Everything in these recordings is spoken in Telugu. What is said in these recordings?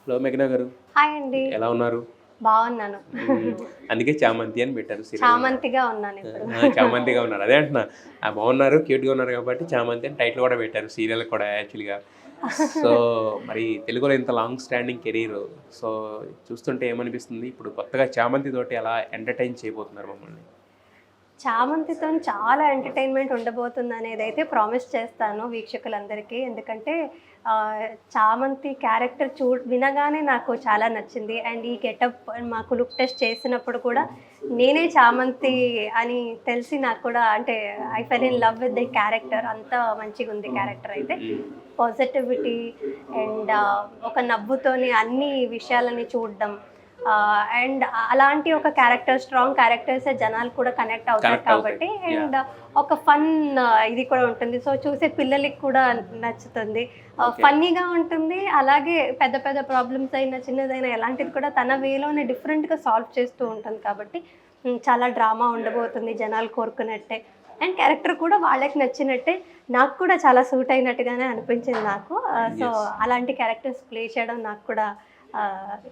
హలో మేఘనా గారు, హాయ్ అండి. ఎలా ఉన్నారు? బాగున్నాను. అందుకే చామంతి అని పెట్టారు సీరియల్. చామంతిగా ఉన్నాను ఇప్పుడు. చామంతిగా ఉన్నారు, అదే అంటున్నా. బాగున్నారు, క్యూట్గా ఉన్నారు కాబట్టి చామంతి అని టైటిల్ కూడా పెట్టారు సీరియల్ కూడా యాక్చువల్గా. సో మరి తెలుగులో ఇంత లాంగ్ స్టాండింగ్ కెరీర్, సో చూస్తుంటే ఏమనిపిస్తుంది ఇప్పుడు కొత్తగా చామంతి తోటి ఎలా ఎంటర్టైన్ చేయబోతున్నారు మమ్మల్ని? చామంతితో చాలా ఎంటర్టైన్మెంట్ ఉండబోతుంది అనేది అయితే ప్రామిస్ చేస్తాను వీక్షకులందరికీ. ఎందుకంటే చామంతి క్యారెక్టర్ వినగానే నాకు చాలా నచ్చింది. అండ్ ఈ గెటప్ మాకు లుక్ టెస్ట్ చేసినప్పుడు కూడా నేనే చామంతి అని తెలిసి నాకు కూడా అంటే I fell in love with the character. అంత మంచిగా ఉంది క్యారెక్టర్ అయితే. పాజిటివిటీ అండ్ ఒక నవ్వుతోని అన్ని విషయాలని చూడడం అండ్ అలాంటి ఒక క్యారెక్టర్, స్ట్రాంగ్ క్యారెక్టర్స్ జనాలు కూడా కనెక్ట్ అవుతారు కాబట్టి. అండ్ ఒక ఫన్ ఇది కూడా ఉంటుంది. సో చూసే పిల్లలకి కూడా నచ్చుతుంది, ఫన్నీగా ఉంటుంది. అలాగే పెద్ద పెద్ద ప్రాబ్లమ్స్ అయినా చిన్నదైనా ఎలాంటిది కూడా తన వేలోనే డిఫరెంట్గా సాల్వ్ చేస్తూ ఉంటుంది కాబట్టి చాలా డ్రామా ఉండబోతుంది జనాలు కోరుకున్నట్టే. అండ్ క్యారెక్టర్ కూడా వాళ్ళకి నచ్చినట్టే, నాకు కూడా చాలా సూట్ అయినట్టుగానే అనిపించింది నాకు. సో అలాంటి క్యారెక్టర్స్ ప్లే చేయడం నాకు కూడా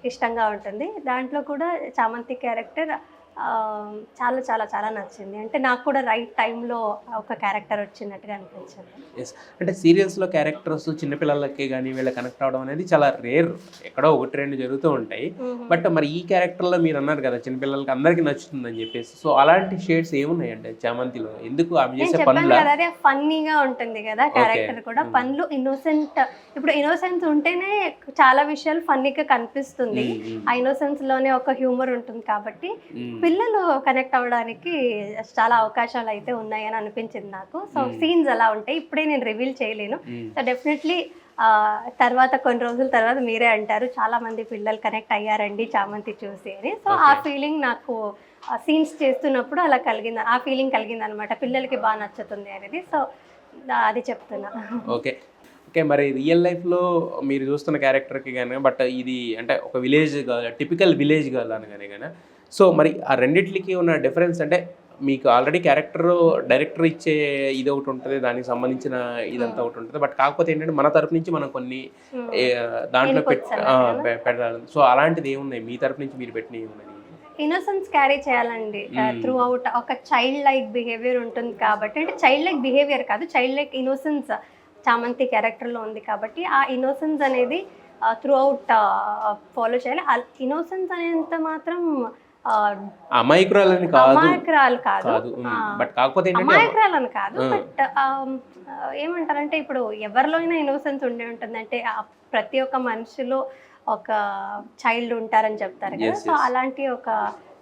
ఇష్టంగా ఉంటుంది. దాంట్లో కూడా చామంతి క్యారెక్టర్ చాలా చాలా చాలా నచ్చింది. అంటే నాకు కూడా రైట్ టైంలో ఒక క్యారెక్టర్ వచ్చినట్టుగా అనిపించింది. ఎస్, అంటే సీరియల్స్లో క్యారెక్టర్స్ చిన్నపిల్లలకి కానీ వీళ్ళ కనెక్ట్ అవ్వడం అనేది చాలా రేర్, ఎక్కడో ఒకటి రెండు జరుగుతూ ఉంటాయి. బట్ మరి ఈ క్యారెక్టర్లో మీరు అన్నారు కదా చిన్నపిల్లలకి అందరికీ నచ్చుతుందని చెప్పేసి, సో అలాంటి షేడ్స్ ఏమున్నాయండి చామంతిలో? ఎందుకు ఆమె చేసే పనులు అదే ఫన్నీగా ఉంటుంది కదా క్యారెక్టర్ కూడా. పనులు ఇన్నోసెంట్, ఇప్పుడు ఇన్నోసెన్స్ ఉంటేనే చాలా విషయాలు ఫన్నీగా కనిపిస్తుంది. ఆ ఇన్నోసెన్స్ లోనే ఒక హ్యూమర్ ఉంటుంది కాబట్టి పిల్లలు కనెక్ట్ అవ్వడానికి చాలా అవకాశాలు అయితే ఉన్నాయని అనిపించింది నాకు. సో సీన్స్ అలా ఉంటాయి, ఇప్పుడే నేను రివీల్ చేయలేను. సో డెఫినెట్లీ తర్వాత కొన్ని రోజుల తర్వాత మీరే అంటారు చాలా మంది పిల్లలు కనెక్ట్ అయ్యారండి చామంతి చూసి అని. సో ఆ ఫీలింగ్ నాకు సీన్స్ చేస్తున్నప్పుడు అలా కలిగింది, ఆ ఫీలింగ్ కలిగింది అనమాట. పిల్లలకి బాగా నచ్చుతుంది అనేది. సో అది చెప్తున్నా. ఓకే ఓకే, మరి రియల్ లైఫ్లో మీరు చూస్తున్న క్యారెక్టర్కి కానీ, బట్ ఇది అంటే ఒక విలేజ్ టిపికల్ విలేజ్ గర్ల్ అనగానే కానీ, సో మరి ఆ రెండిట్లకి ఉన్న డిఫరెన్స్ అంటే మీకు ఆల్రెడీ క్యారెక్టర్ డైరెక్టర్ ఇచ్చే ఇది ఒకటి ఉంటుంది, దానికి సంబంధించిన ఇదంతా ఒకటి ఉంటుంది. బట్ కాకపోతే ఏంటంటే మన తరపు నుంచి మనం కొన్ని దాంట్లో పెట్టాలి. సో అలాంటిది ఏమున్నాయి మీ తరపు నుంచి మీరు పెట్టినవి ఏమున్నాయి? ఇన్నోసెన్స్ క్యారీ చేయాలండి త్రూ అవుట్. ఒక చైల్డ్ లైక్ బిహేవియర్ ఉంటుంది కాబట్టి, అంటే చైల్డ్ లైక్ బిహేవియర్ కాదు, చైల్డ్ లైక్ ఇన్నోసెన్స్ చామంతి క్యారెక్టర్లో ఉంది కాబట్టి ఆ ఇన్నోసెన్స్ అనేది త్రూ అవుట్ ఫాలో చేయాలి. ఇన్నోసెన్స్ అనేంత మాత్రం అమాయకురాలని అమాయకురాలు కాదు, బట్ కాకపోతే అమాయకురాలని కాదు. బట్ ఏమంటారంటే ఇప్పుడు ఎవరిలో అయినా ఇన్నోసెన్స్ ఉండే ఉంటుంది. అంటే ప్రతి ఒక్క మనిషిలో ఒక చైల్డ్ ఉంటారని చెప్తారు కదా. సో అలాంటి ఒక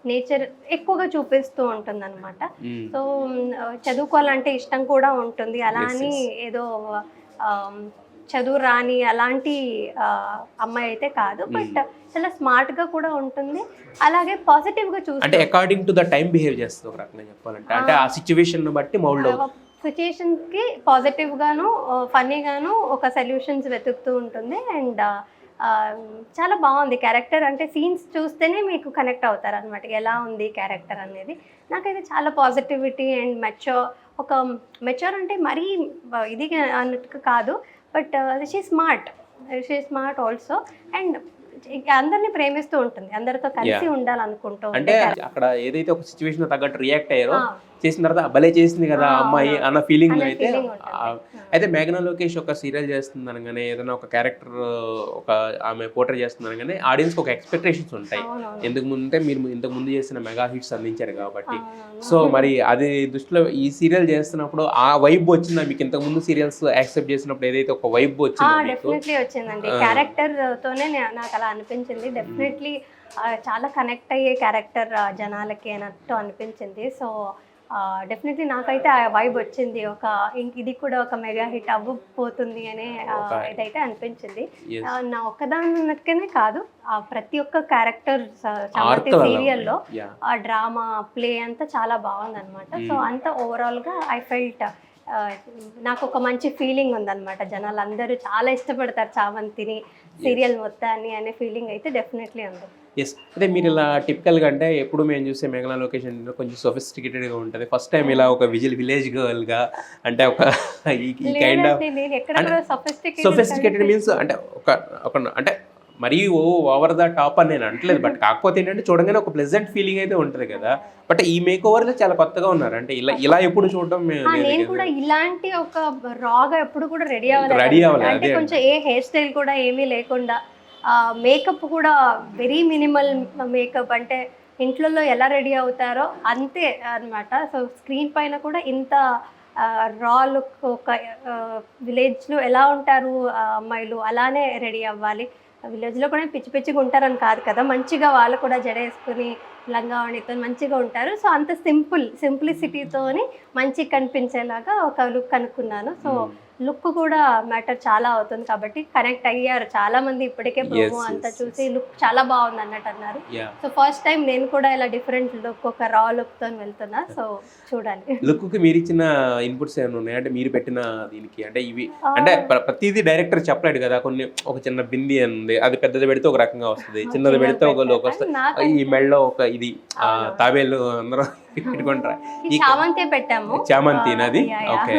నేచర్ ఎక్కువగా చూపిస్తూ ఉంటుంది అనమాట. సో చదువుకోవాలంటే ఇష్టం కూడా ఉంటుంది. అలా అని ఏదో చదువు రాని అలాంటి అమ్మాయి అయితే కాదు. బట్ చాలా స్మార్ట్ గా కూడా ఉంటుంది. అలాగే పాజిటివ్ గా చూసి అంటే according to the time behave చేస్తుంది ఒక రకంగా చెప్పాలంటే. అంటే ఆ సిచ్యువేషన్ బట్టి మౌల్డ్ అవుతుంది. సిచ్యుయేషన్ కి పాజిటివ్ గాను ఫన్నీ గాను ఒక సొల్యూషన్స్ వెతుకుతూ ఉంటుంది. అండ్ చాలా బాగుంది క్యారెక్టర్. అంటే సీన్స్ చూస్తేనే మీకు కనెక్ట్ అవుతారు అనమాట ఎలా ఉంది క్యారెక్టర్ అనేది. నాకైతే చాలా పాజిటివిటీ అండ్ మెచ్యూర్ అంటే మరీ ఇది అన్నట్టుగా కాదు. But she smart also. And అందరినీ ప్రేమిస్తూ ఉంటుంది, అందరితో కలిసి ఉండాలనుకుంటూ. అంటే అక్కడ ఏదైతే ఒక సిచ్యువేషన్ తగ్గట్టు రియాక్ట్ అయ్యారో, చేసిన తర్వాత భలే చేసింది కదా అమ్మాయి అన్న ఫీలింగ్ అయితే. అయితే మేఘనా లోకేష్ ఒక సీరియల్ చేస్తుంది అనగానే, ఏదైనా ఒక క్యారెక్టర్ ఒక ఆమె పోర్ట్రే చేస్తుంది అనగానే ఆడియన్స్కి ఒక ఎక్స్పెక్టేషన్స్ ఉంటాయి. ఎందుకు ముందే మీరు ఇంతకు ముందు చేసిన మెగా హిట్స్ అందించారు కాబట్టి. సో మరి అది దృష్టిలో ఈ సీరియల్ చేస్తున్నప్పుడు ఆ వైబ్ వచ్చిందా మీకు? ఇంతకు ముందు సీరియల్స్ యాక్సెప్ట్ చేసినప్పుడు ఏదైతే ఒక వైబ్ వచ్చింది? డెఫినెట్లీ వచ్చిందండి. క్యారెక్టర్ తోనే నాకు అలా అనిపించింది. డెఫినెట్లీ చాలా కనెక్ట్ అయ్యే క్యారెక్టర్ జనాలకి అన్నట్టు అనిపించింది. సో డెఫినెట్లీ నాకైతే ఆ వైబ్ వచ్చింది. ఇది కూడా ఒక మెగా హిట్ అవ్వబోతుంది అనే ఇదైతే అనిపించింది. నా ఒక్కదాని ఉన్నట్టుగానే కాదు, ప్రతి ఒక్క క్యారెక్టర్ చామంతి సీరియల్లో ఆ డ్రామా ప్లే అంతా చాలా బాగుంది అనమాట. సో అంతా ఓవరాల్గా ఐ ఫెల్ట్ నాకు ఒక మంచి ఫీలింగ్ ఉందన్నమాట. జనాలు అందరూ చాలా ఇష్టపడతారు చామంతిని, సీరియల్ మొత్తాన్ని అనే ఫీలింగ్ అయితే డెఫినెట్లీ ఉంది. ఎస్, అదే మీరు ఇలా టిపికల్గా అంటే ఎప్పుడు మేము చూసే మేఘనా లొకేషన్ కొంచెం సొఫిస్టికేటెడ్గా ఉంటుంది. ఫస్ట్ టైం ఇలా ఒక విలేజ్ గర్ల్గా అంటే ఒక ఈ కైండ్ ఆఫ్ సొఫిస్టికేటెడ్ మీన్స్ అంటే ఒక అంటే మరీ ఓవర్ ద టాప్ అని నేను అంటలేదు, బట్ కాకపోతే ఏంటంటే చూడగానే ఒక ప్లెజెంట్ ఫీలింగ్ అయితే ఉంటుంది కదా. బట్ ఈ మేక్ ఓవర్లో చాలా కొత్తగా ఉన్నారు, అంటే ఇలా ఎప్పుడు చూడడం నేను కూడా ఇలాంటి ఒక రాగా ఎప్పుడు కూడా రెడీ రెడీ అవ్వాలి అవ్వాలి అంటే కొంచెం ఏ హెయిర్ స్టైల్ కూడా ఏమీ లేకుండా, మేకప్ కూడా వెరీ మినిమల్ మేకప్, అంటే ఇంట్లో ఎలా రెడీ అవుతారో అంతే అన్నమాట. సో స్క్రీన్ పైన కూడా ఇంత రా లుక్, ఒక విలేజ్లో ఎలా ఉంటారు అమ్మాయిలు అలానే రెడీ అవ్వాలి. విలేజ్లో కూడా పిచ్చి పిచ్చిగా ఉంటారని కాదు కదా, మంచిగా వాళ్ళు కూడా జడ వేసుకుని లంగావణితో మంచిగా ఉంటారు. సో అంత సింప్లిసిటీతోని మంచిగా కనిపించేలాగా ఒక లుక్ అనుకున్నాను. సో లుక్ కూడా మ్యాటర్ చాలా అవుతుంది కాబట్టి కనెక్ట్ అయ్యారు చాలా మంది. ఇప్పటికే ప్రోమో అంతా చూసి లుక్ చాలా బాగుంది అన్నట్టు అన్నారు. సో ఫస్ట్ టైం నేను కూడా ఇలా డిఫరెంట్ లుక్, ఒక రా లుక్ తో వెళ్తున్నా. సో చూడాలి. లుక్ కి మీరు ఇచ్చిన ఇన్పుట్స్ ఏమైనా ఉన్నాయి అంటే మీరు పెట్టిన దీనికి, అంటే ఇవి అంటే ప్రతిదీ డైరెక్టర్ చెప్పలేడు కదా. కొన్ని ఒక చిన్న బింది ఉంది, అది పెద్దది పెడితే ఒక రకంగా వస్తుంది, చిన్నది పెడితే ఒక లుక్ వస్తుంది. ఈ మెడలో ఒక ఇది తాబేలు అందరూ పెట్టుకుంటారా? చామంతి పెట్టాము, చామంతి నది. ఓకే.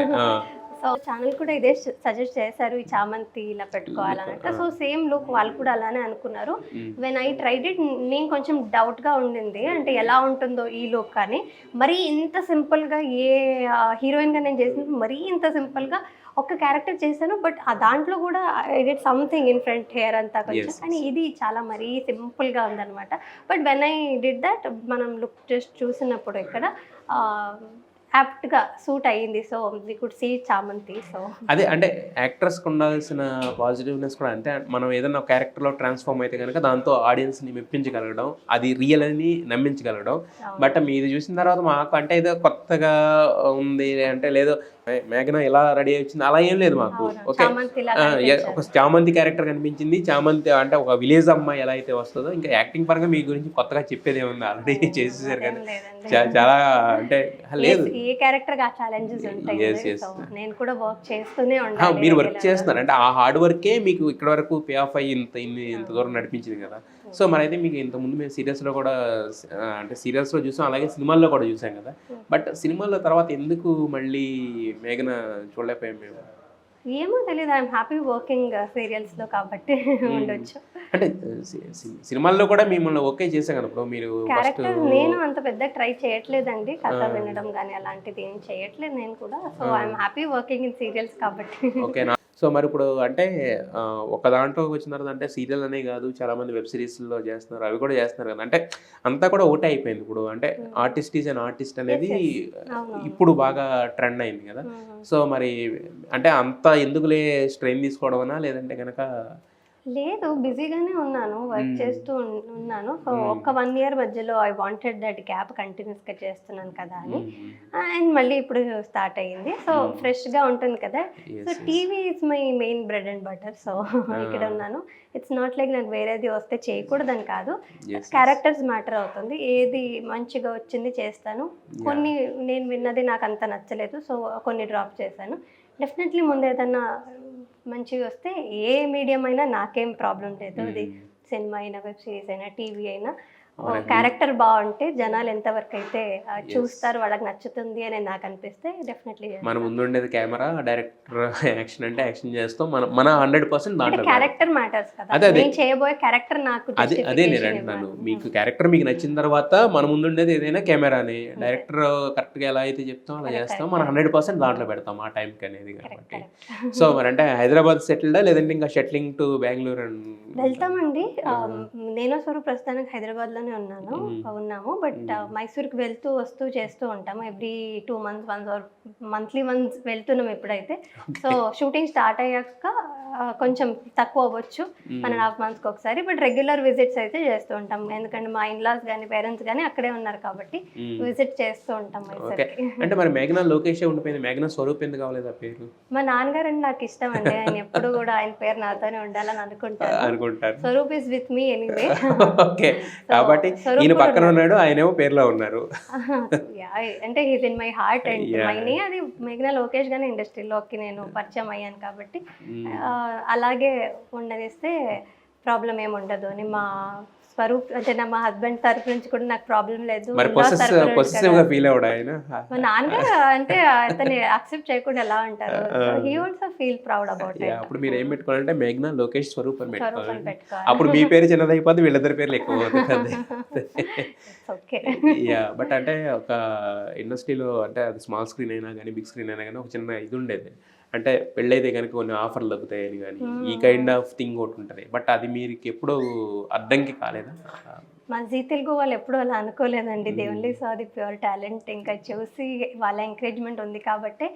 సో ఛానల్ కూడా ఇదే సజెస్ట్ చేశారు, ఈ చామంతి ఇలా పెట్టుకోవాలన్నట్టు. సో సేమ్ లుక్ వాళ్ళు కూడా అలానే అనుకున్నారు. వెన్ ఐ ట్రైడ్ ఇట్, నేను కొంచెం డౌట్గా ఉండింది అంటే ఎలా ఉంటుందో ఈ లుక్ అని. మరీ ఇంత సింపుల్గా ఏ హీరోయిన్గా నేను చేసిన మరీ ఇంత సింపుల్గా ఒక క్యారెక్టర్ చేశాను, బట్ దాంట్లో కూడా I did something in front hair అంతా కొంచెం. కానీ ఇది చాలా మరీ సింపుల్గా ఉందన్నమాట. But when I did that, మనం లుక్ జస్ట్ చూసినప్పుడు ఇక్కడ యాప్ట్గా సూట్ అయ్యింది. సో వి కుడ్ సీ చామంతి. సో అదే అంటే యాక్ట్రెస్కి ఉండాల్సిన పాజిటివ్నెస్ కూడా అంతే. మనం ఏదైనా ఒక క్యారెక్టర్లో ట్రాన్స్ఫార్మ్ అయితే కనుక దాంతో ఆడియన్స్ని మెప్పించగలగడం, అది రియల్ అని నమ్మించగలగడం. బట్ మీది చూసిన తర్వాత మాకు అంటే ఏదో కొత్తగా ఉంది అంటే లేదో మేఘన ఎలా రెడీ వచ్చింది అలా ఏం లేదు మాకు. ఓకే, ఒక చామంతి క్యారెక్టర్ కనిపించింది. చామంతి అంటే ఒక విలేజ్ అమ్మాయి ఎలా అయితే వస్తుందో, ఇంకా యాక్టింగ్ పరంగా మీ గురించి కొత్తగా చెప్పేది ఏముంది, ఆల్రెడీ చేసేసారు కానీ చాలా అంటే లేదు. ఏ క్యారెక్టర్ గా ఛాలెంజెస్ ఉంటాయి. సో నేను కూడా వర్క్ చేస్తూనే ఉంటాను. మీరు వర్క్ చేస్తున్నారు అంటే ఆ హార్డ్ వర్కే మీకు ఇక్కడ వరకు పే ఆఫ్ అయ్యి ఇంత దూరం నడిపించింది కదా. సో మరైతే మీకు ఇంతకుముందు మేము సీరియల్స్లో కూడా అంటే సీరియల్స్లో చూసాం, అలాగే సినిమాల్లో కూడా చూసాం కదా. బట్ సినిమాల్లో తర్వాత ఎందుకు మళ్ళీ మేఘన చూడలేకపోయాం మేము? ఏమో తెలియదు, ఐఎమ్ హ్యాపీ వర్కింగ్ సీరియల్స్లో కాబట్టి ఉండొచ్చు. అంటే సినిమాల్లో కూడా మిమ్మల్ని ఓకే చేసాం కదా. ఇప్పుడు మీరు క్యారెక్టర్ నేను అంత పెద్ద ట్రై చేయట్లేదండి, కథ వినడం కానీ అలాంటిది ఏం చేయట్లేదు నేను కూడా. So I'm happy working in serials కాబట్టి. ఓకేనా. సో మరి ఇప్పుడు అంటే ఒక దాంట్లోకి వచ్చిన తర్వాత అంటే సీరియల్ అనే కాదు, చాలా మంది వెబ్ సిరీస్లో చేస్తున్నారు, అవి కూడా చేస్తున్నారు కదా. అంటే అంతా కూడా ఒకటే అయిపోయింది ఇప్పుడు. అంటే ఆర్టిస్ట్ ఈజ్ అన్ ఆర్టిస్ట్ అనేది ఇప్పుడు బాగా ట్రెండ్ అయింది కదా. సో మరి అంటే అంత ఎందుకులే స్ట్రెయిన్ తీసుకోవడమనా, లేదంటే కనుక? లేదు, బిజీగానే ఉన్నాను, వర్క్ చేస్తూ ఉన్నాను. సో ఒక 1 year మధ్యలో ఐ వాంటెడ్ దట్ గ్యాప్, కంటిన్యూస్గా చేస్తున్నాను కదా అని. అండ్ మళ్ళీ ఇప్పుడు స్టార్ట్ అయ్యింది. సో ఫ్రెష్గా ఉంటుంది కదా. So TV is my main bread and butter. So ఇక్కడ ఉన్నాను. ఇట్స్ నాట్ లైక్ నాకు వేరేది వస్తే చేయకూడదని కాదు, క్యారెక్టర్స్ మ్యాటర్ అవుతుంది. ఏది మంచిగా వచ్చింది చేస్తాను. కొన్ని నేను విన్నది నాకు అంత నచ్చలేదు, సో కొన్ని డ్రాప్ చేశాను. డెఫినెట్లీ ముందు ఏదన్నా మంచిగా వస్తే ఏ మీడియం అయినా నాకేం ప్రాబ్లం లేదు. అది సినిమా అయినా, వెబ్ సిరీస్ అయినా, టీవీ అయినా, క్యారెక్టర్ బాగుంటే జనాలు ఎంతవరకు అయితే చూస్తారు, వాళ్ళకి నచ్చుతుంది అని నాకు అనిపిస్తే డెఫినెట్లీ మన ముందు ఉండేది కెమెరా, డైరెక్టర్ యాక్షన్ అంటే యాక్షన్ చేస్తాం, మన 100% దాంట్లో క్యారెక్టర్ మ్యాటర్స్ కదా. నేను చేయబోయే క్యారెక్టర్ నాకు అదే నేను అంటున్నాను. మీకు క్యారెక్టర్ మీకు నచ్చిన తర్వాత మన ముందు ఉండేది ఏదైనా కెమెరాని, డైరెక్టర్ కరెక్ట్గా ఎలా అయితే చెప్తాం అలా చేస్తాం, మనం 100% దాంట్లో పెడతాం ఆ టైంకి అనేది కాబట్టి. సో మరి అంటే హైదరాబాద్ సెటిల్డా, లేదంటే ఇంకా షెట్లింగ్ టు బెంగళూరు వెళ్తామండి. నేను స్వరూప్ ప్రస్తుతానికి హైదరాబాద్లో ఉన్నాము, బట్ మైసూర్కి వెళ్తూ వస్తూ చేస్తూ ఉంటాము. Every 2 months once or monthly once వెళ్తున్నాం ఇప్పుడైతే. సో షూటింగ్ స్టార్ట్ అయ్యాక కొంచెం తక్కువ అవ్వచ్చు, 1.5 monthsకి ఒకసారి, బట్ రెగ్యులర్ విజిట్స్ అయితే చేస్తూ ఉంటాం. ఎందుకంటే మా ఇన్లాస్ కానీ పేరెంట్స్ కానీ అక్కడే ఉన్నారు కాబట్టి విజిట్ చేస్తూ ఉంటాం మైసూర్కి. అంటే మరి మేఘనా లోకేష్ ఉండిపోయింది, మేఘనా స్వరూప్ ఎందుకు కావలేదు ఆ పేరు? మా నాన్నగారు అంటే నాకు ఇష్టం అండి, ఆయన ఎప్పుడు కూడా ఆయన పేరు నాతోనే ఉండాలని అనుకుంటారు. Swaroop is with me anyway. Okay, కాబట్టి ఈయన పక్కన ఉన్నాడు, ఆయనేమో పేర్లో ఉన్నారు. అంటే he's in my heart and mine. అది మేఘనా లోకేష్ గానే ఇండస్ట్రీలోకి నేను పరిచయం అయ్యాను కాబట్టి అలాగే ఉండనిస్తే ప్రాబ్లం ఏమి ఉండదు అని మా స్వరూప్ అంటే మా హస్బెండ్ తరపు నుంచి కూడా నాకు ప్రాబ్లం లేదు. మరి పొసెసివ్ గా ఫీల్ అవడా ఆయన? మా నాన్నగారు అంటే అతన్ని యాక్సెప్ట్ చేయకుండా ఎలా ఉంటారు. He also feel proud about it. అప్పుడు మీరు ఏం పెట్టుకోవాలంటే మేఘ్నా లోకేష్ స్వరూప్ అని పెట్టుకోవాలి. పెట్టుకోవాలి. అప్పుడు మీ పేరు చిన్నదైపోతే వీళ్ళిద్దరి పేర్లు ఎక్కువ అవుతుంది. ఓకే. యా బట్ అంటే ఒక ఇండస్ట్రీలో అంటే అది స్మాల్ స్క్రీన్ అయినా కానీ బిగ్ స్క్రీన్ అయినా కానీ ఒక చిన్న ఇది ఉండేది. అంటే పెళ్ళైతే కనుక కొన్ని ఆఫర్లు దొరుకుతాయని కానీ ఈ కైండ్ ఆఫ్ థింగ్ ఒకటి ఉంటుంది. బట్ అది మీరు ఎప్పుడూ అడ్డంకి కాలేదా? మా జీ తెలుగు వాళ్ళు ఎప్పుడూ అలా అనుకోలేదండి. They only saw the pure talent. ఇంకా చూసి వాళ్ళ ఎంకరేజ్మెంట్ ఉంది కాబట్టి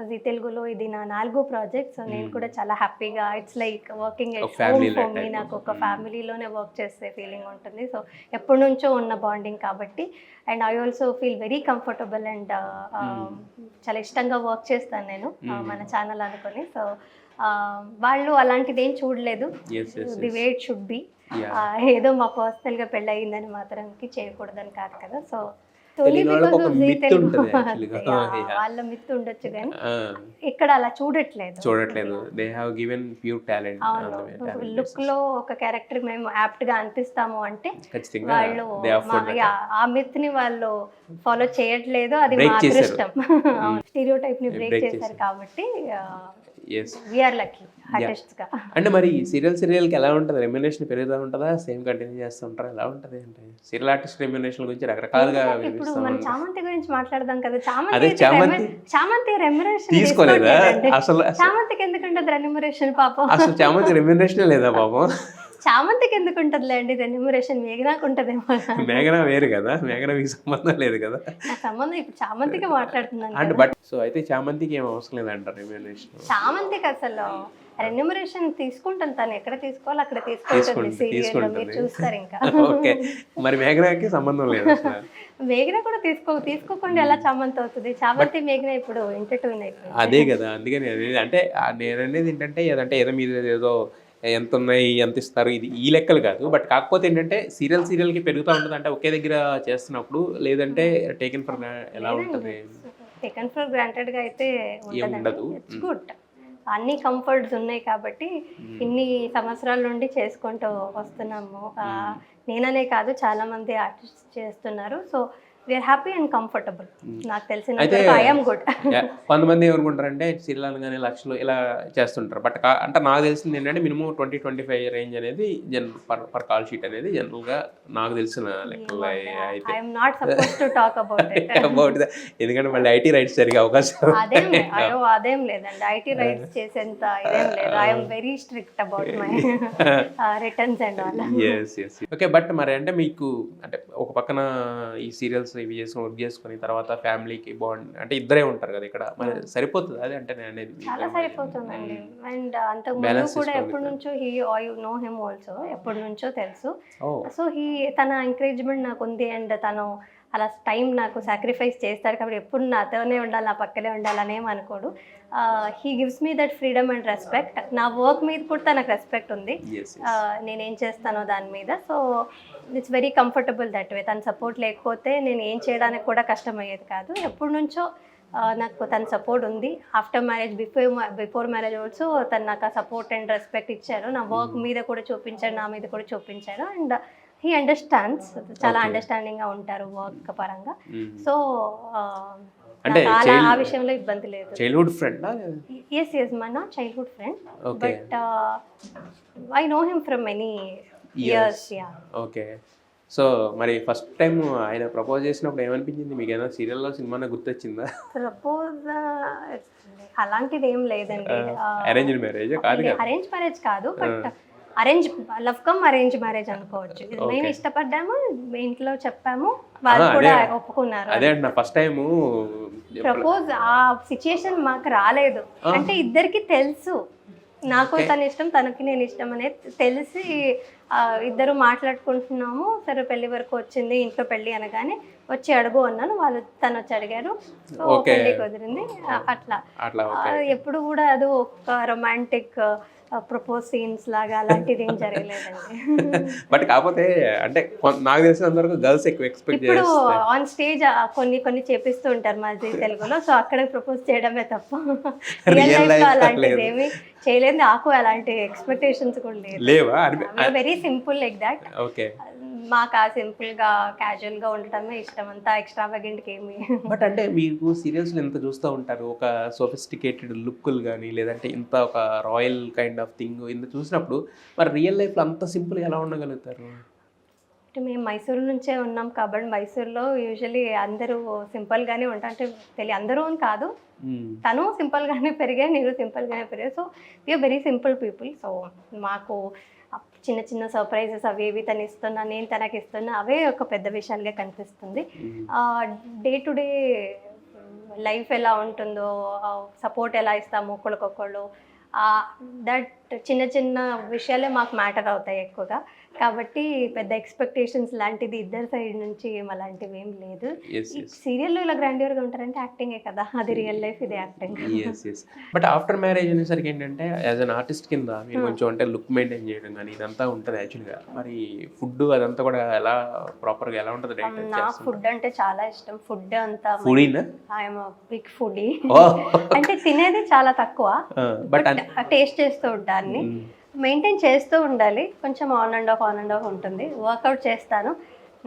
జీ తెలుగులో ఇది నా 4వ ప్రాజెక్ట్. సో నేను కూడా చాలా హ్యాపీగా it's like working at home for me. నాకు ఒక ఫ్యామిలీలోనే వర్క్ చేసే ఫీలింగ్ ఉంటుంది. సో ఎప్పటి నుంచో ఉన్న బాండింగ్ కాబట్టి and I also feel very comfortable and చాలా ఇష్టంగా వర్క్ చేస్తాను నేను మన ఛానల్ అనుకొని. సో వాళ్ళు అలాంటిది ఏం చూడలేదు. The way it should be. ఏదో మా పర్సనల్ గా పెళ్ళి అయ్యిందని మాత్రానికి చేయకూడదని కాదు కదా. సో వాళ్ళ మిత్ ఉండొచ్చు కానీ ఇక్కడ అలా చూడట్లేదు. They have given pure talent. Look లో ఒక క్యారెక్టర్ మేము యాప్ట్ గా అనిపిస్తాము అంటే వాళ్ళు ఆ మిత్ ని వాళ్ళు ఫాలో చేయట్లేదు. అది మా అదృష్టం. స్టీరియోటైప్ ని బ్రేక్ చేశారు కాబట్టి వీఆర్ లక్కీ ఆర్టిస్ట్స్ గా. అంటే మరి సీరియల్కి ఎలా ఉంటుంది? రెమ్యునరేషన్ పెరుగుతూ ఉంటుందా? సేమ్ కంటిన్యూ చేస్తూ ఉంటారా? ఎలా ఉంటుంది అంటే సీరియల్ ఆర్టిస్ట్ రెమ్యునరేషన్ గురించి రకరకాలుగా ఇప్పుడు మనం చామంతి గురించి మాట్లాడదాం కదా. చామంతి రెమ్యునరేషన్ తీసుకోలేదా అసలు? చామంతికి ఎందుకుంటుంది రెమ్యునరేషన్? పాపం అసలు చామంతి రెమ్యునరేషన్ లేదా పాపం? చామంతికి ఎందుకు ఉంటుందిలే అండి రెమ్యునరేషన్. మేఘనాకు ఉంటదేమో. మేఘనా వేరు కదా, మేఘనా మీకు సంబంధం లేదు కదా. సంబంధం ఇప్పుడు చామంతికి మాట్లాడుతున్నాను అంటే బట్ సో అయితే చామంతికి ఏం అవసరం లేదంటారు రెమ్యునరేషన్? చామంతికి అసలు రెమ్యునరేషన్ తీసుకుంటాను. తను ఎక్కడ తీసుకోవాలి అక్కడ తీసుకుంటుంది. సీరియల్ మీరు చూస్తారు ఇంకా. ఓకే, మరి మేఘనాకి సంబంధం లేదు. మేఘనా కూడా తీసుకోకుండా ఎలా చామంతి అవుతుంది? చామంతి మేఘనా ఇప్పుడు ఇంటర్వ్యూ అయిపోయింది. అదే కదా, అందుకని అంటే నేను అనేది ఏంటంటే ఏదో మీరు ఏదో ఎంత ఉన్నాయి ఎంత ఇస్తారు ఇది ఈ లెక్కలు కాదు. బట్ కాకపోతే ఏంటంటే సీరియల్కి పెరుగుతూ ఉంటుంది. అంటే ఒకే దగ్గర చేస్తున్నప్పుడు లేదంటే టేకెన్ ఫర్ ఎలా ఉంటుంది? టేకెన్ ఫర్ గ్రాంటెడ్ గా అయితే ఉండదు. It's good. అన్ని కంఫర్ట్స్ ఉన్నాయి కాబట్టి ఇన్ని సంవత్సరాల నుండి చేసుకుంటూ వస్తున్నాము. నేననే కాదు చాలా మంది ఆర్టిస్ట్ చేస్తున్నారు. So we are happy and comfortable. నాకు తెలిసిన ఐఎమ్ గుడ్. కొంతమంది ఏమనుకుంటారంటే సీరియల్ అనగానే లక్షలు ఇలా చేస్తుంటారు. బట్ అంటే నాకు తెలిసింది ఏంటంటే మినిమం 20-25 రేంజ్ అనేది పర్ కాల్ షీట్ అనేది జనరల్ గా నాకు తెలిసిన లెక్కలు అయితే. I'm not suppose to talk about it. ఎందుకంటే మళ్ళీ ఐటీ రైట్స్ జరిగే అవకాశం. అదేం లేదండి. ఐటీ రైట్స్ చేసేంత ఇదేం లేదు. I'm very strict about my returns and all. Okay, but మరి అంటే మీకు అంటే ఒక పక్కన ఈ సీరియల్స్ ఇవి చేసుకుని వర్క్ చేసుకుని తర్వాత ఫ్యామిలీకి బాండ్ అంటే ఇద్దరే ఉంటారు కదా ఇక్కడ, మరి సరిపోతుంది అది? అంటే నేను అనేది చాలా సరిపోతుందండి. అండ్ అంతకు ముందు కూడా ఎప్పటి నుంచో యు నో హిమ్ ఆల్సో, ఎప్పటి నుంచో తెలుసు. సో తన ఎంకరేజ్మెంట్ నాకు ఉంది. అండ్ తను అలా టైం నాకు సాక్రిఫైస్ చేస్తాడు కాబట్టి ఎప్పుడు నాతోనే ఉండాలి, నా పక్కనే ఉండాలని ఏం అనుకోడు. He gives me that freedom and respect. నా వర్క్ మీద కూడా తనకు రెస్పెక్ట్ ఉంది. నేనేం చేస్తానో దాని మీద. So it's very comfortable that way. తన సపోర్ట్ లేకపోతే నేను ఏం చేయడానికి కూడా కష్టమయ్యేది కాదు. ఎప్పటి నుంచో నాకు తన సపోర్ట్ ఉంది. After marriage, before marriage also తను నాకు ఆ సపోర్ట్ అండ్ రెస్పెక్ట్ ఇచ్చారు. నా వర్క్ మీద కూడా చూపించారు, నా మీద కూడా చూపించారు. And he understands. చాలా అండర్స్టాండింగ్గా ఉంటారు వర్క్ పరంగా. సో అంటే ఆ విషయంలో ఇబ్బంది లేదు. Childhood friend? ఎస్ మన childhood friend. But I know him from many years. Okay. So మరి ఫస్ట్ టైం ఆయన ప్రపోజ్ చేసినప్పుడు ఏమనిపించింది మీకు? ఏదైనా సీరియల్లో సినిమా గుర్తొచ్చిందా? ప్రపోజ్ అలాంటిది ఏం లేదండి. అరేంజ్ మ్యారేజ్ కాదు? అరేంజ్ మ్యారేజ్ కాదు, but love come arrange marriage అనుకోవచ్చు. మేము ఇష్టపడ్డాము, ఇంట్లో చెప్పాము, వాళ్ళు కూడా ఒప్పుకున్నారు. అదే అండి, ఫస్ట్ టైం ప్రపోజ్ ఆ సిచ్యుయేషన్ మాకు రాలేదు. అంటే ఇద్దరికి తెలుసు, నాకు తన ఇష్టం, తనకి నేను ఇష్టం అనేది తెలిసి ఇద్దరు మాట్లాడుకుంటున్నాము. సరే పెళ్లి వరకు వచ్చింది. ఇంట్లో పెళ్లి అనగానే వచ్చి అడుగు అన్నాను. తను వచ్చి అడిగారు. పెళ్లి కుదిరింది. అట్లా ఎప్పుడు కూడా అది ఒక రొమాంటిక్ ప్రపోజ్ సీన్స్ లాగా అలాంటిది ఏం జరగలేదండి. బట్ కాకపోతే అంటే నాకు తెలిసినంత వరకు గర్ల్స్ ఎక్కువ ఎక్స్పెక్ట్ చేస్తారు. ఇప్పుడు ఆన్ స్టేజ్ కొన్ని చేపిస్తూ ఉంటారు మా జీ తెలుగులో. సో అక్కడ ప్రపోజ్ చేయడమే తప్ప రియల్ లైఫ్ లో అలాంటిది ఏమి చేయలేదు. నాకు అలాంటి ఎక్స్పెక్టేషన్స్ కూడా లేవు. లేవా? Very simple like that. Okay. మాకు ఆ సింపుల్గా క్యాజువల్గా ఉండటమే ఇష్టం, అంతా ఎక్స్ట్రావగెంట్కి ఏమి. బట్ అంటే మీకు సీరియల్స్లో ఎంత చూస్తూ ఉంటారు, ఒక సోఫిస్టికేటెడ్ లుక్కులు కానీ లేదంటే ఇంత ఒక రాయల్ కైండ్ ఆఫ్ థింగ్ ఇంత చూసినప్పుడు మరి రియల్ లైఫ్లో అంత సింపుల్గా ఎలా ఉండగలుగుతారు? అంటే మేము మైసూరు నుంచే ఉన్నాం కాబట్టి మైసూర్లో యూజువలీ అందరూ సింపుల్గానే ఉంటారు. అంటే అందరూ అని కాదు, తను సింపుల్గానే పెరిగాయి, నేను సింపుల్గానే పెరిగాయి. So we are very simple people. So మాకు చిన్న చిన్న సర్ప్రైజెస్ అవి ఏవి తను ఇస్తున్నా, నేను తనకి ఇస్తున్నా, అవే ఒక పెద్ద విషయాలుగా కనిపిస్తుంది. డే టు డే లైఫ్ ఎలా ఉంటుందో, సపోర్ట్ ఎలా ఇస్తాము ఒకళ్ళకొకళ్ళు, దట్ చిన్న చిన్న విషయాలే మాకు మ్యాటర్ అవుతాయి ఎక్కువగా. కాబట్టి పెద్ద ఎక్స్పెక్టేషన్స్ లాంటిది ఇద్దరు సైడ్ నుంచి అలాంటివి ఏం లేదు. సీరియల్లో ఇలా గ్రాండ్యూర్గా ఉంటారంటే యాక్టింగే కదా, అది రియల్ లైఫ్, ఇది యాక్టింగ్. బట్ ఆఫ్టర్ మ్యారేజ్ అనేసరికి ఏంటంటే యాజ్ అన్ ఆర్టిస్ట్ కింద మీరు కొంచెం అంటే లుక్ మెయింటైన్ చేయడం కానీ ఇదంతా ఉంటుంది యాక్చువల్గా. మరి ఫుడ్ అదంతా కూడా ఎలా ప్రాపర్గా ఎలా ఉంటుంది? నాకు ఫుడ్ అంటే చాలా ఇష్టం. ఫుడ్ అంతా ఫుడీనా? I'm big foodie. అంటే తినేది చాలా తక్కువ, బట్ టేస్ట్ చేస్తూ ఉంటాను. మెయింటైన్ చేస్తూ ఉండాలి, కొంచెం ఆన్ అండ్ ఆఫ్ ఉంటుంది. వర్కౌట్ చేస్తాను,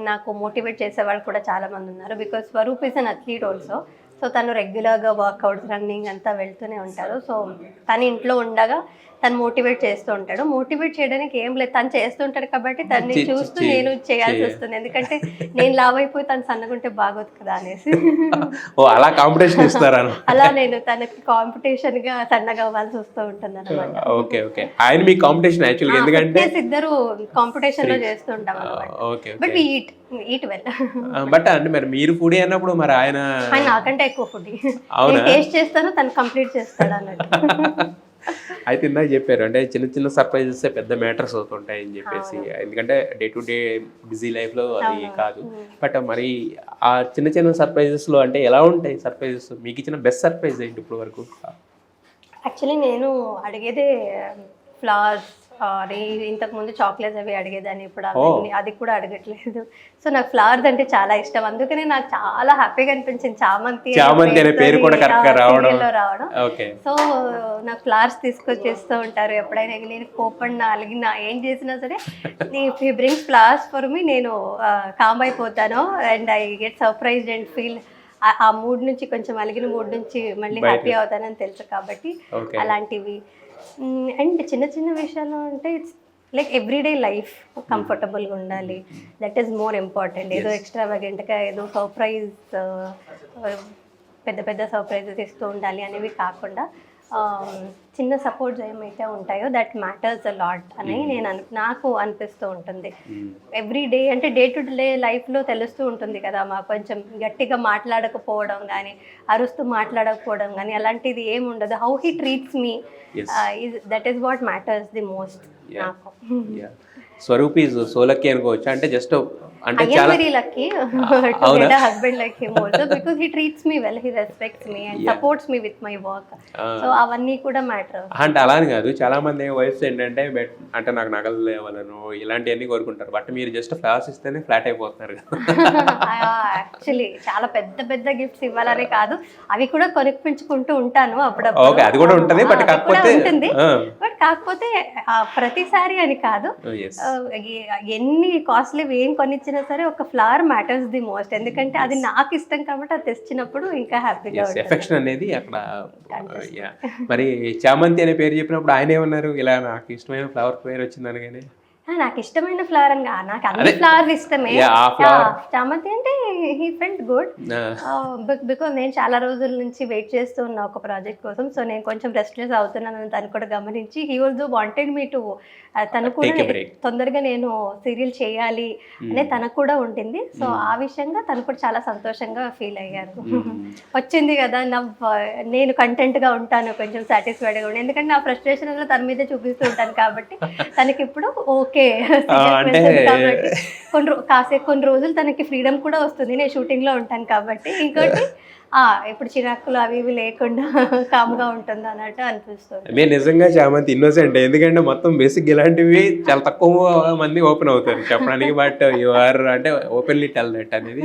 నాకు మోటివేట్ చేసేవాళ్ళు కూడా చాలామంది ఉన్నారు. Because Swaroop is an athlete also. So తను రెగ్యులర్గా వర్కౌట్స్, రన్నింగ్ అంతా వెళ్తూనే ఉంటారు. సో తను ఇంట్లో ఉండగా తను మోటివేట్ చేస్తూ ఉంటాడు. మోటివేట్ చేయడానికి ఏం లేదు, తను చేస్తుంటాడు కాబట్టి తనని చూస్తూ నేను చేయాల్సి వస్తుంది. ఎందుకంటే నేను లావ్ అయిపోయి తను సన్నగుంటే బాగోదు కదా అనేసి. అలా కాంపిటీషన్ ఇస్తారా? అలా నేను తనకి కాంపిటీషన్ గా సన్నగా అవ్వాల్సి వస్తూ ఉంటుంది అనమాట. ఓకే ఓకే, ఆయన మీ కాంపిటీషన్ యాక్చువల్గా, ఎందుకంటే ఇద్దరు కాంపిటీషన్ లో చేస్తూ ఉంటాం అనమాట. But eat well. బట్ అంటే మరి మీరు ఫుడీ అన్నప్పుడు మరి ఆయన నాకంటే ఎక్కువ ఫుడీ. నేను టేస్ట్ చేస్తాను, తను కంప్లీట్ చేస్తాడు అన్నట్టు. అయితే ఇందాక చెప్పారు అంటే చిన్న చిన్న సర్ప్రైజెస్ పెద్ద మ్యాటర్స్ అవుతుంటాయి అని చెప్పేసి, ఎందుకంటే డే టు డే బిజీ లైఫ్లో అది కాదు. బట్ మరి ఆ చిన్న చిన్న సర్ప్రైజెస్లో అంటే ఎలా ఉంటాయి సర్ప్రైజెస్? మీకు ఇచ్చిన బెస్ట్ సర్ప్రైజ్ ఏంటి ఇప్పుడు వరకు? యాక్చువల్లీ నేను అడిగేదే ఫ్లవర్స్, ఇంతకుముందు చాక్లెట్స్ అవి అడిగేదాన్ని, ఇప్పుడు అది కూడా అడగట్లేదు. సో నాకు ఫ్లవర్స్ అంటే చాలా ఇష్టం, అందుకనే నాకు చాలా హ్యాపీగా అనిపించింది చామంతి అనే పేరు కూడా రావడం. సో నాకు ఫ్లవర్స్ తీసుకొచ్చేస్తూ ఉంటారు ఎప్పుడైనా. నేను కోపడినా అలిగినా ఏం చేసినా సరే, if you brings flowers for me, నేను కామ్ అయిపోతాను and I get surprised and feel ఆ మూడ్ నుంచి, కొంచెం అలిగిన మూడ్ నుంచి మళ్ళీ హ్యాపీ అవుతానని తెలుసు కాబట్టి అలాంటివి. అండ్ చిన్న చిన్న విషయాలు అంటే ఇట్స్ లైక్ ఎవ్రీడే లైఫ్ కంఫర్టబుల్గా ఉండాలి, దట్ ఈస్ మోర్ ఇంపార్టెంట్. ఏదో ఎక్స్ట్రావగెంట్గా ఏదో సర్ప్రైజ్, పెద్ద పెద్ద సర్ప్రైజెస్ ఇస్తూ ఉండాలి అనేవి కాకుండా చిన్న సపోర్ట్స్ ఏమైతే ఉంటాయో దట్ మ్యాటర్స్ అ లాట్ అని నాకు అనిపిస్తూ ఉంటుంది. ఎవ్రీ డే అంటే డే టు డే లైఫ్లో తెలుస్తూ ఉంటుంది కదా, మాకు కొంచెం గట్టిగా మాట్లాడకపోవడం కానీ, అరుస్తూ మాట్లాడకపోవడం కానీ అలాంటిది ఏమి ఉండదు. How he treats me, that is what matters the most నాకు. స్వరూప్ ఈజ్ సో లక్కీ అనుకోవచ్చు, అంటే జస్ట్ అంటే I am very lucky to get a husband like him also, because he treats me well, he respects me and supports me with my work. So అవన్నీ కూడా మ్యాటర్. అంటే అలా అని కాదు, చాలా మంది వైఫ్స్ ఏంటంటే అంటే నాకు నగలు లేవాలను ఇలాంటివన్నీ కోరుకుంటారు, బట్ మీరు జస్ట్ ఫ్లాస్ ఇస్తేనే ఫ్లాట్ అయిపోతున్నారు. యాక్చువల్లీ చాలా పెద్ద పెద్ద గిఫ్ట్స్ ఇవ్వాలనే కాదు, అవి కూడా కొనిపించుకుంటూ ఉంటాను అప్పుడప్పుడు. ఓకే, అది కూడా ఉంటుంది, బట్ కాకపోతే ప్రతిసారి అని కాదు. ఎన్ని కాస్ట్లీ ఏం కొనిచ్చిన సరే ఒక ఫ్లవర్ మ్యాటర్స్ ది మోస్ట్, ఎందుకంటే అది నాకు ఇష్టం కాబట్టి అది తెచ్చినప్పుడు ఇంకా హ్యాపీగా ఉంటుంది. ఎఫెక్షన్ అనేది అక్కడ. మరి చామంతి అనే పేరు చెప్పినప్పుడు ఆయన ఏమన్నారు, ఇలా నాకు ఇష్టమైన ఫ్లవర్ పేరు వచ్చింది అనగానే? నాకు ఇష్టమైన ఫ్లవర్ అని నాకు అన్ని ఫ్లవర్స్ ఇష్టమే. చామంతి అంటే హీ ఫెల్ట్ గుడ్ బికాజ్ నేను చాలా రోజుల నుంచి వెయిట్ చేస్తూ ఉన్నా ఒక ప్రాజెక్ట్ కోసం. సో నేను కొంచెం రెస్ట్లెస్ అవుతున్నానని తను కూడా గమనించి he also wanted me to, తను కూడా తొందరగా నేను సీరియల్ చేయాలి అనే తనకు కూడా ఉంటుంది. సో ఆ విషయంగా తను కూడా చాలా సంతోషంగా ఫీల్ అయ్యారు. వచ్చింది కదా నేను కంటెంట్గా ఉంటాను, కొంచెం సాటిస్ఫైడ్గా ఉంటాను, ఎందుకంటే నా ఫ్రస్ట్రేషన్ తన మీదే చూపిస్తూ ఉంటాను కాబట్టి తనకి ఇప్పుడు ఓకే కొన్ని రోజులు తనకి ఫ్రీడమ్ కూడా వస్తుంది, నేను షూటింగ్ లో ఉంటాను కాబట్టి. ఇంకోటి ఇప్పుడు చిరాకులు అవి ఇవి లేకుండా కామ్గా ఉంటుంది అన్నట్టు అనిపిస్తుంది. నేను నిజంగా చామంతి ఇన్నోసెంట్, ఎందుకంటే మొత్తం బేసిక్ ఇలాంటివి చాలా తక్కువ మంది ఓపెన్ అవుతారు చెప్పడానికి, బట్ యు ఆర్ అంటే ఓపెన్లీ టెల్ దట్ అనేది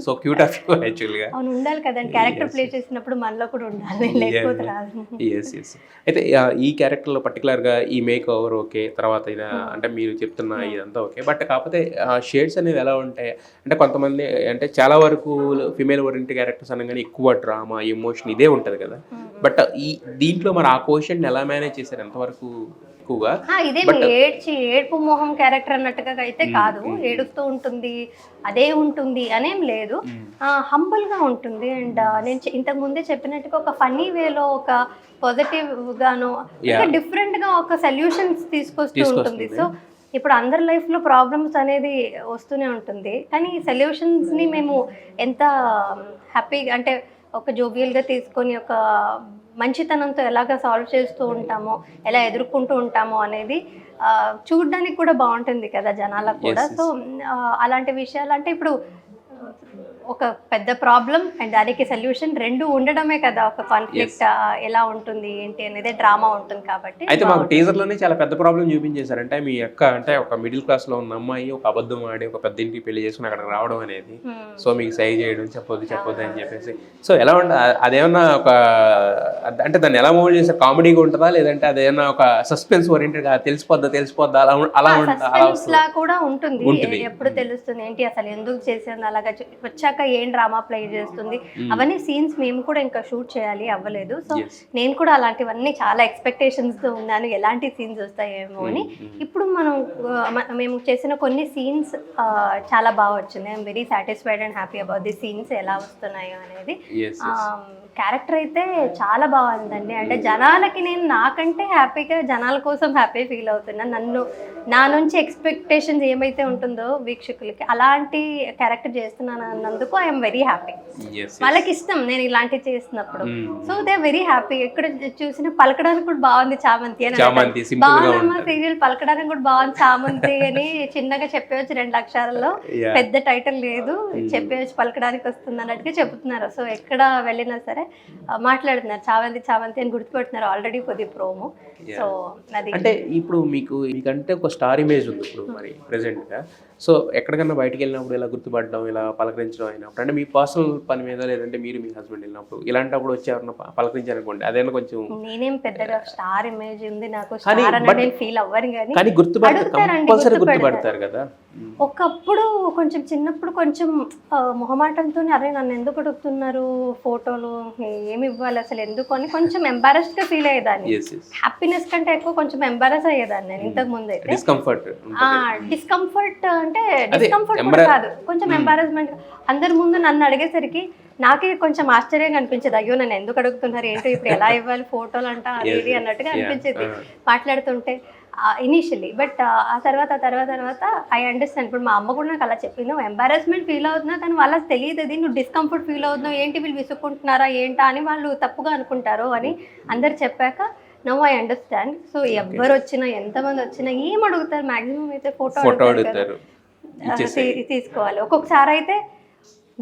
సో క్యూట్ ఆఫ్ యూ యాక్చువల్గా. అవును, ఉండాలి కదండి, క్యారెక్టర్ ప్లే చేసినప్పుడు మనలో కూడా ఉండాలి, లేకపోతే రాదు. అయితే ఈ క్యారెక్టర్లో పర్టికులర్గా ఈ మేక్ ఓవర్ ఓకే, తర్వాత అంటే మీరు చెప్తున్న ఇదంతా ఓకే, బట్ కాకపోతే షేడ్స్ అనేది ఎలా ఉంటాయి అంటే కొంతమంది అంటే చాలా వరకు ఫిమేల్ ఓరియంటెడ్ క్యారెక్టర్స్ అనగానే ఎక్కువ డ్రామా ఎమోషన్ ఇదే ఉంటుంది కదా బట్ దీంట్లో మరి ఆ క్వశ్చన్ ఎలా మేనేజ్ చేశారు ఎంతవరకు ఎక్కువగా ఇదేమి ఏడ్పు మొహం క్యారెక్టర్ అన్నట్టుగా అయితే కాదు, ఏడుస్తూ ఉంటుంది అదే ఉంటుంది అనేం లేదు, హంబుల్ గా ఉంటుంది. అండ్ నేను ఇంతకు ముందే చెప్పినట్టుగా ఒక ఫన్నీ వేలో ఒక పాజిటివ్ గాను ఇంకా డిఫరెంట్ గా ఒక సొల్యూషన్స్ తీసుకొస్తూ ఉంటుంది. సో ఇప్పుడు అందరి లైఫ్లో ప్రాబ్లమ్స్ అనేది వస్తూనే ఉంటుంది, కానీ సొల్యూషన్స్ని మేము ఎంత హ్యాపీగా అంటే ఒక జోవియల్గా తీసుకొని ఒక మంచితనంతో ఎలాగ సాల్వ్ చేస్తూ ఉంటామో, ఎలా ఎదుర్కొంటూ ఉంటామో అనేది చూడడానికి కూడా బాగుంటుంది కదా జనాలకు కూడా. సో అలాంటి విషయాలు అంటే ఇప్పుడు ఒక పెద్ద ప్రాబ్లం అండ్ దానికి సొల్యూషన్ రెండు ఉండడమే కదా ఒక కాన్ఫ్లిక్ట్ ఎలా ఉంటుంది ఏంటి అనేది డ్రామా ఉంటుంది కాబట్టి. అయితే మాకు టీజర్ లోనే చాలా పెద్ద ప్రాబ్లం చూపించేశారు. అంటే మీ అక్క అంటే ఒక మిడిల్ క్లాస్ లో ఉన్న అమ్మాయి ఒక అబద్ధం ఆడి ఒక పెద్ద ఇంటికి పెళ్లి చేసుకుని అక్కడికి రావడం అనేది, సో మీకు సై చేయడం చెప్పొద్దు అని చెప్పేసి, సో ఎలా ఉంటుంది అదేమన్నా ఒక అంటే దాన్ని ఎలా మూవ్ చేసే కామెడీగా ఉంటుందా లేదంటే అదేమన్నా ఒక సస్పెన్స్ ఓరియంటెడ్ తెలిసిపోద్దా అలా కూడా ఉంటుంది, ఎప్పుడు తెలుస్తుంది ఏంటి అసలు ఎందుకు చేసేది అలాగా వచ్చాక ఏం డ్రామా ప్లే చేస్తుంది అవన్నీ సీన్స్ మేము కూడా ఇంకా షూట్ చేయాలి అవ్వలేదు. సో నేను కూడా అలాంటివన్నీ చాలా ఎక్స్పెక్టేషన్స్ తో ఉన్నాను ఎలాంటి సీన్స్ వస్తాయేమో అని. ఇప్పుడు మేము చేసిన కొన్ని సీన్స్ చాలా బాగా వచ్చింది. I'm very satisfied and happy about the scenes ఎలా వస్తున్నాయో అనేది. క్యారెక్టర్ అయితే చాలా బాగుందండి. అంటే జనాలకి నేను నాకంటే హ్యాపీగా జనాల కోసం హ్యాపీ ఫీల్ అవుతున్నా. నా నుంచి ఎక్స్పెక్టేషన్స్ ఏమైతే ఉంటుందో వీక్షకులకి అలాంటి క్యారెక్టర్ చేస్తున్నాను అన్నందుకు ఐఎమ్ వెరీ హ్యాపీ. వాళ్ళకి ఇష్టం నేను ఇలాంటివి చేస్తున్నప్పుడు, సో దే వెరీ హ్యాపీ. ఎక్కడ చూసినా పలకడానికి కూడా బాగుంది చామంతి అని, బాగుందమ్మా సీరియల్ పలకడానికి కూడా బాగుంది చామంతి అని చిన్నగా చెప్పవచ్చు 2 అక్షరాల్లో, పెద్ద టైటిల్ లేదు, చెప్పవచ్చు పలకడానికి వస్తుంది అన్నట్టుగా చెప్తున్నారు. సో ఎక్కడ వెళ్ళినా సరే మాట్లాడుతున్నారు చామంతి అని గుర్తుపెడుతున్నారు ఆల్రెడీ కొద్ది ప్రోమో. సో అది అంటే ఇప్పుడు మీకంటే ఒక స్టార్ ఇమేజ్ ఉంది ఇప్పుడు మరి ప్రెసెంట్ గా, సో ఎక్కడికన్నా బయటకు వెళ్ళినప్పుడు ఇలా గుర్తుపడడం ఇలా పలకరించడం అయినప్పుడు అంటే మీ పర్సనల్ పని మీద లేదంటే మీరు మీ హస్బెండ్ వెళ్ళినప్పుడు ఇలాంటప్పుడు వచ్చి ఎవరన్నా పలకరించారనుకోండి అదేనా కొంచెం నేనేం పెద్దగా స్టార్ ఇమేజ్ ఉంది నాకు స్టార్ అని నేను ఫీల్ అవ్వను కానీ గుర్తుపడతారు కదా. ఒకప్పుడు కొంచెం చిన్నప్పుడు కొంచెం మొహమాటంతో అరే నన్ను ఎందుకు అడుగుతున్నారు ఫోటోలు ఏమి ఇవ్వాలి అసలు ఎందుకు అని కొంచెం ఎంబారస్డ్ గా ఫీల్ అయ్యేదాన్ని. హ్యాపీనెస్ కంటే ఎక్కువ కొంచెం ఎంబారస్ అయ్యేదాన్ని నేను ఇంతకు ముందు అయితే. డిస్కంఫర్ట్ అంటే డిస్కంఫర్ట్ కూడా కాదు, కొంచెం ఎంబారస్మెంట్. అందరి ముందు నన్ను అడిగేసరికి నాకే కొంచెం ఆశ్చర్యంగా అనిపించేది, అయ్యో నన్ను ఎందుకు అడుగుతున్నారు ఏంటో ఇప్పుడు ఎలా ఇవ్వాలి ఫోటోలు అంట అది అన్నట్టుగా అనిపించేది మాట్లాడుతుంటే ఇనీషియలీ. బట్ ఆ తర్వాత ఐ అండర్స్టాండ్. ఇప్పుడు మా అమ్మ కూడా నాకు అలా చెప్పింది, నువ్వు ఎంబారస్మెంట్ ఫీల్ అవుతున్నావు కానీ వాళ్ళకి తెలియదు అది నువ్వు డిస్కంఫర్ట్ ఫీల్ అవుతున్నావు ఏంటి వీళ్ళు విసుక్కుంటున్నారా ఏంటా అని వాళ్ళు తప్పుగా అనుకుంటారు అని అందరు చెప్పాక నౌ ఐ అండర్స్టాండ్. సో ఎవరు వచ్చినా ఎంతమంది వచ్చినా ఏం అడుగుతారు మాక్సిమం అయితే ఫోటో అడుగుతారు, తీసుకోవాలి. ఒక్కొక్కసారి అయితే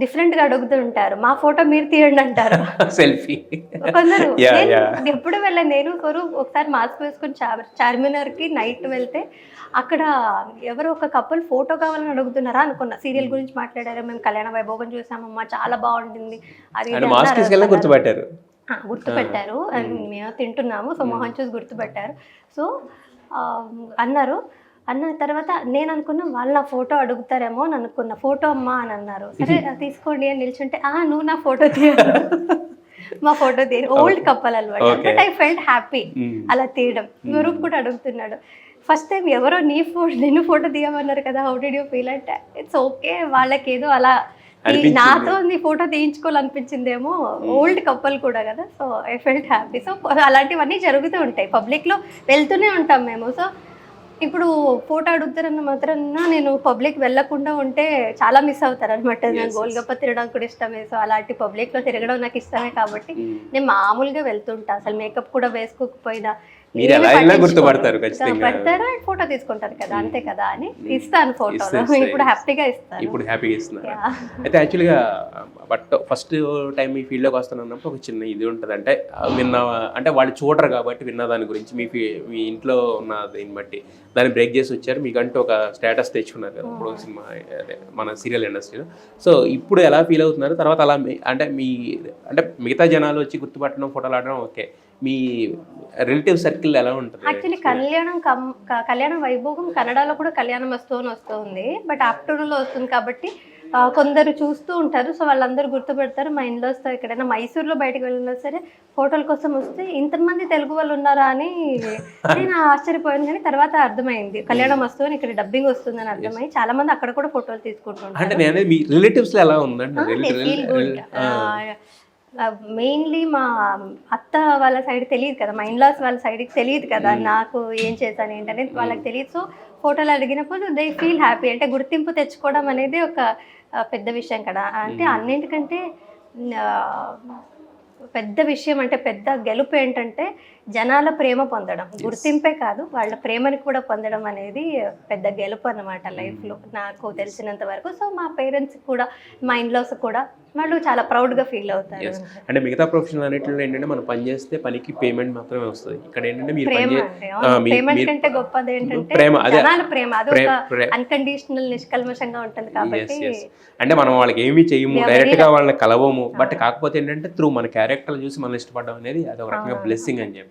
డిఫరెంట్ గా అడుగుతుంటారు మా ఫోటో మీరు తీయండి అంటారు సెల్ఫీ కొందరు. ఎప్పుడు వెళ్ళాను నేను ఒకసారి మాస్క్ వేసుకొని చార్మినార్ కి నైట్ వెళ్తే అక్కడ ఎవరో ఒక కపుల్ ఫోటో కావాలని అడుగుతున్నారా అనుకున్నా. సీరియల్ గురించి మాట్లాడారు, మేము కళ్యాణ వైభోగం చూసామమ్మా చాలా బాగుంటుంది అది గుర్తుపెట్టారు, మేము తింటున్నాము సో మొహం చూసి గుర్తుపెట్టారు. సో అన్నారు, అన్న తర్వాత నేను అనుకున్నా వాళ్ళు నా ఫోటో అడుగుతారేమో అని అనుకున్నా. ఫోటో అమ్మా అని అన్నారు. సరే తీసుకోండి అని నిల్చుంటే నువ్వు నా ఫోటో మా ఫోటో తీయ ఓల్డ్ కప్పల్ అనమాట. బట్ ఐ ఫెల్ట్ హ్యాపీ అలా తీయడం. స్వరూప్ కూడా అడుగుతున్నాడు ఫస్ట్ టైం ఎవరో నిన్ను ఫోటో తీయమన్నారు కదా హౌ డిడ్ యూ ఫీల్ అంటే ఇట్స్ ఓకే వాళ్ళకి ఏదో అలా నాతో నీ ఫోటో తీయించుకోవాలనిపించిందేమో, ఓల్డ్ కపుల్ కూడా కదా. So I felt happy. So అలాంటివన్నీ జరుగుతూ ఉంటాయి, పబ్లిక్లో వెళ్తూనే ఉంటాం మేము. సో ఇప్పుడు ఫోటో అడుగుతారన్న మాత్రాన నేను పబ్లిక్ వెళ్ళకుండా ఉంటే చాలా మిస్ అవుతారు అనమాట. నాకు గోల్గప్ప తిరగడం కూడా ఇష్టమే. సో అలాంటి పబ్లిక్లో తిరగడం నాకు ఇష్టమే కాబట్టి నేను మామూలుగా వెళ్తుంటా, అసలు మేకప్ కూడా వేసుకోకపోయినా పెడతారు ఫోటో తీసుకుంటారు కదా అంతే కదా అని ఇస్తాను ఫోటోలు. ఇప్పుడు హ్యాపీగా ఇస్తాను. అయితే యాక్చువల్గా బట్ ఫస్ట్ టైం ఈ ఫీల్డ్లోకి వస్తానన్నప్పుడు ఒక చిన్న ఇది ఉంటుంది, అంటే అంటే వాళ్ళు చూడరు కాబట్టి విన్న దాని గురించి మీ ఇంట్లో ఉన్న దీన్ని బట్టి దాన్ని బ్రేక్ చేసి వచ్చారు, మీకంటూ ఒక స్టేటస్ తెచ్చుకున్నారు కదా ఇప్పుడు సినిమా అదే మన సీరియల్ ఇండస్ట్రీలో. సో ఇప్పుడు ఎలా ఫీల్ అవుతున్నారు తర్వాత అలా అంటే మిగతా జనాలు వచ్చి గుర్తుపట్టడం ఫోటోలు ఆడడం ఓకే, మీ రిలేటివ్ సర్కిల్ ఎలా ఉంటుంది? యాక్చువల్లీ కళ్యాణ వైభోగం కన్నడలో కూడా కళ్యాణం వస్తుంది, బట్ ఆఫ్టర్నూన్లో వస్తుంది కాబట్టి కొందరు చూస్తూ ఉంటారు. సో వాళ్ళందరూ గుర్తుపెడతారు. మా ఇన్లోస్తో ఎక్కడైనా మైసూర్లో బయటకు వెళ్ళినా సరే ఫోటోల కోసం వస్తే ఇంతమంది తెలుగు వాళ్ళు ఉన్నారా అని నేను ఆశ్చర్యపోయాను. కానీ తర్వాత అర్థమైంది కళ్యాణం వస్తుంది ఇక్కడ డబ్బింగ్ వస్తుందని అర్థమై చాలా మంది అక్కడ కూడా ఫోటోలు తీసుకుంటుంటారు. అంటే నేను మీ రిలేటివ్స్ లో ఎలా ఉందండి? మెయిన్లీ మా అత్త వాళ్ళ సైడ్ తెలియదు కదా, మా ఇన్లాస్ వాళ్ళ సైడ్కి తెలియదు కదా నాకు ఏం చేశాను ఏంటనేది వాళ్ళకి తెలియదు. సో ఫోటోలు అడిగినప్పుడు దే ఫీల్ హ్యాపీ. అంటే గుర్తింపు తెచ్చుకోవడం అనేది ఒక పెద్ద విషయం కదా. అంటే అన్నింటికంటే పెద్ద విషయం అంటే పెద్ద గెలుపు ఏంటంటే జనాల ప్రేమ పొందడం, గుర్తింపే కాదు వాళ్ళ ప్రేమని కూడా పొందడం అనేది పెద్ద గెలుపు అన్నమాట లైఫ్లో నాకు తెలిసినంత వరకు. సో మా పేరెంట్స్ కూడా మా ఇన్లాస్ కూడా వాళ్ళు చాలా ప్రౌడ్గా ఫీల్ అవుతారు. అంటే మిగతా ప్రొఫెషనల్ అన్నింటిలో ఏంటంటే మనం పని చేస్తే పనికి పేమెంట్ మాత్రమే వస్తుంది. ఇక్కడ ఏంటంటే మీరు పేమెంట్ కంటే గొప్పది ఏంటంటే జనాల ప్రేమ, అది ఒక అన్కండిషనల్ నిష్కల్మషంగా ఉంటుంది కాబట్టి. అంటే మనం వాళ్ళకి ఏమీ చేయము, డైరెక్ట్ గా వాళ్ళని కలవము, బట్ కాకపోతే ఏంటంటే త్రూ మన క్యారెక్టర్ చూసి మనం ఇష్టపడడం అనేది అది ఒక రకంగా బ్లెస్సింగ్ అని చెప్పవచ్చు.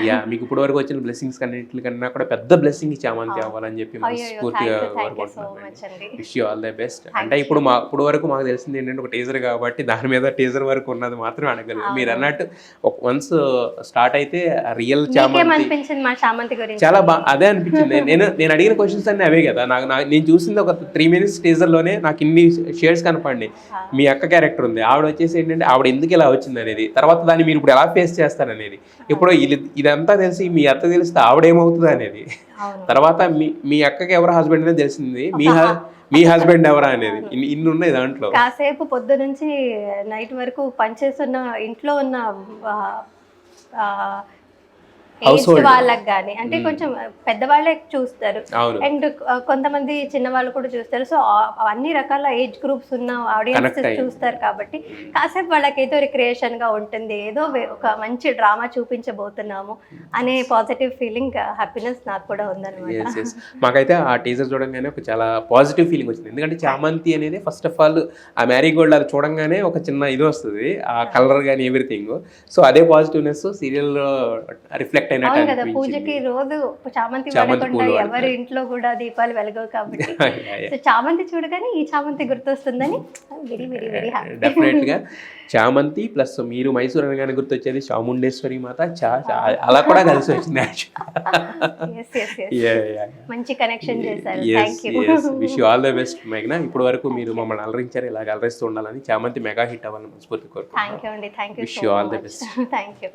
యా, మీకు ఇప్పుడు వరకు వచ్చిన బ్లెస్సింగ్స్ కన్నా కూడా పెద్ద బ్లెస్సింగ్ చామంతి అవ్వాలని చెప్పి మనస్ఫూర్తిగా కోరుకుంటున్నాను. Wish you all the best. అంటే ఇప్పుడు వరకు మాకు తెలిసింది ఏంటంటే ఒక టీజర్ కాబట్టి దాని మీద టీజర్ వరకు ఉన్నది మాత్రం అడగలేదు. మీరు అన్నట్టు వన్స్ స్టార్ట్ అయితే రియల్ చామంతి చాలా అదే అనిపించింది. నేను అడిగిన క్వశ్చన్స్ అన్ని అవే కదా. నేను చూసింది ఒక 3 minutes టీజర్ లోనే నాకు ఇన్ని షేడ్స్ కనపడి. మీ అక్క క్యారెక్టర్ ఉంది, ఆవిడ వచ్చేసి ఏంటంటే ఆవిడ ఎందుకు ఇలా వచ్చింది అనేది, తర్వాత దాన్ని మీరు ఇప్పుడు ఎలా ఫేస్ చేస్తారనేది, ఇప్పుడు ఇదంతా తెలిసి మీ అత్త తెలిస్తే ఆవిడేమవుతుంది అనేది, తర్వాత మీ అక్కకి ఎవరు హస్బెండ్ అనేది తెలిసింది, మీ హస్బెండ్ ఎవరా అనేది, ఇన్ని ఉన్నాయి దాంట్లో. కాసేపు పొద్దు నుంచి నైట్ వరకు పనిచేస్తున్న ఇంట్లో ఉన్న వాళ్ళకి కానీ అంటే కొంచెం పెద్దవాళ్ళే చూస్తారు అండ్ కొంతమంది చిన్నవాళ్ళు కూడా చూస్తారు. సో అన్ని రకాల ఏజ్ గ్రూప్స్ ఉన్న ఆడియన్స్ చూస్తారు కాబట్టి కాసేపు వాళ్ళకి ఏదో రిక్రియేషన్ గా ఉంటుంది, ఏదో ఒక మంచి డ్రామా చూపించబోతున్నాము అనే పాజిటివ్ ఫీలింగ్, హ్యాపీనెస్ నాకు కూడా ఉందన్నమాట. మాకైతే ఆ టీజర్ చూడంగానే ఒక చాలా పాజిటివ్ ఫీలింగ్ వచ్చింది. ఎందుకంటే చామంతి అనేది ఫస్ట్ ఆఫ్ ఆల్ ఆ మ్యారీగోల్డ్ అది చూడంగానే ఒక చిన్న ఇది వస్తుంది, ఆ కలర్ కానీ ఎవ్రీథింగ్. సో అదే పాజిటివ్నెస్ సీరియల్ రిఫ్లెక్ట్ కదా. పూజకి రోజు చామంతి ఎవరి ఇంట్లో కూడా దీపాలు వెలగవు కాబట్టి సో చామంతి చూడగానే ఈ చామంతి గుర్తొస్తుందని వెరీ వెరీ వెరీ హ్యాపీ. డెఫినెట్ గా చామంతి ప్లస్ మీరు మైసూర్ అనగానే గుర్తొచ్చేది చాముండేశ్వరి మాత, అలా కూడా కలిసి వచ్చింది. మంచి కనెక్షన్ చేశారు. Wish you all the best మేఘ్నా. ఇప్పుడు వరకు మీరు మమ్మల్ని అలరించారు, ఇలాగ అలరిస్తూ ఉండాలని, చామంతి మెగా హిట్ అవ్వాలని మనస్ఫూర్తి కోరుకుంటున్నాను. థ్యాంక్ యూ అండి. Thank you. Wish you all the best. Thank you.